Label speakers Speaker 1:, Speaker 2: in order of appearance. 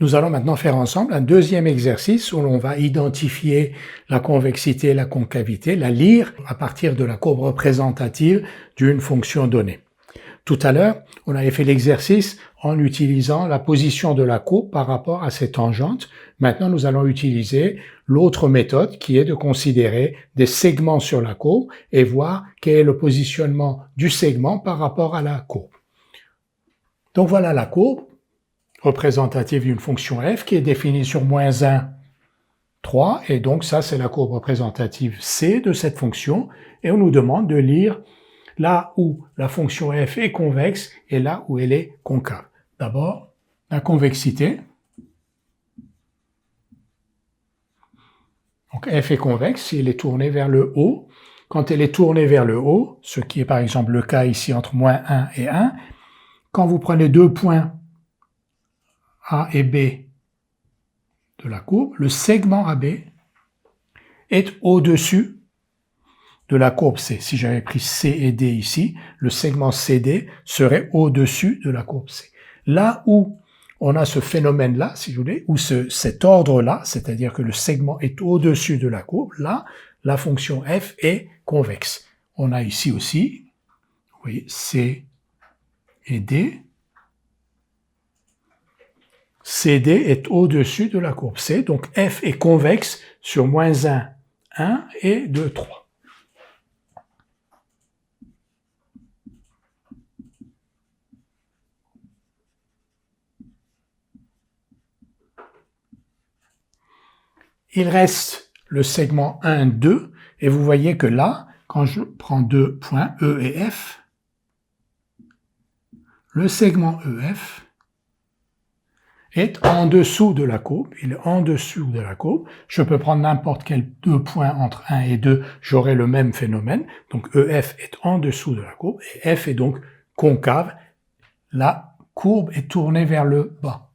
Speaker 1: Nous allons maintenant faire ensemble un deuxième exercice où l'on va identifier la convexité et la concavité, la lire à partir de la courbe représentative d'une fonction donnée. Tout à l'heure, on avait fait l'exercice en utilisant la position de la courbe par rapport à ses tangentes. Maintenant, nous allons utiliser l'autre méthode qui est de considérer des segments sur la courbe et voir quel est le positionnement du segment par rapport à la courbe. Donc voilà la courbe représentative d'une fonction f qui est définie sur -1, 3, et donc ça c'est la courbe représentative c de cette fonction, et on nous demande de lire là où la fonction f est convexe et là où elle est concave. D'abord, la convexité. Donc f est convexe si elle est tournée vers le haut. Quand elle est tournée vers le haut, ce qui est par exemple le cas ici entre -1 et 1, quand vous prenez deux points A et B de la courbe, le segment AB est au-dessus de la courbe C. Si j'avais pris C et D ici, le segment CD serait au-dessus de la courbe C. Là où on a ce phénomène-là, si vous voulez, ou cet ordre-là, c'est-à-dire que le segment est au-dessus de la courbe, là, la fonction f est convexe. On a ici aussi, vous voyez, C et D. CD est au-dessus de la courbe C, donc f est convexe sur -1, 1 et 2, 3. Il reste le segment 1, 2, et vous voyez que là, quand je prends deux points E et F, le segment EF est en dessous de la courbe, il est en dessous de la courbe. Je peux prendre n'importe quel deux points entre 1 et 2, j'aurai le même phénomène. Donc EF est en dessous de la courbe et F est donc concave. La courbe est tournée vers le bas.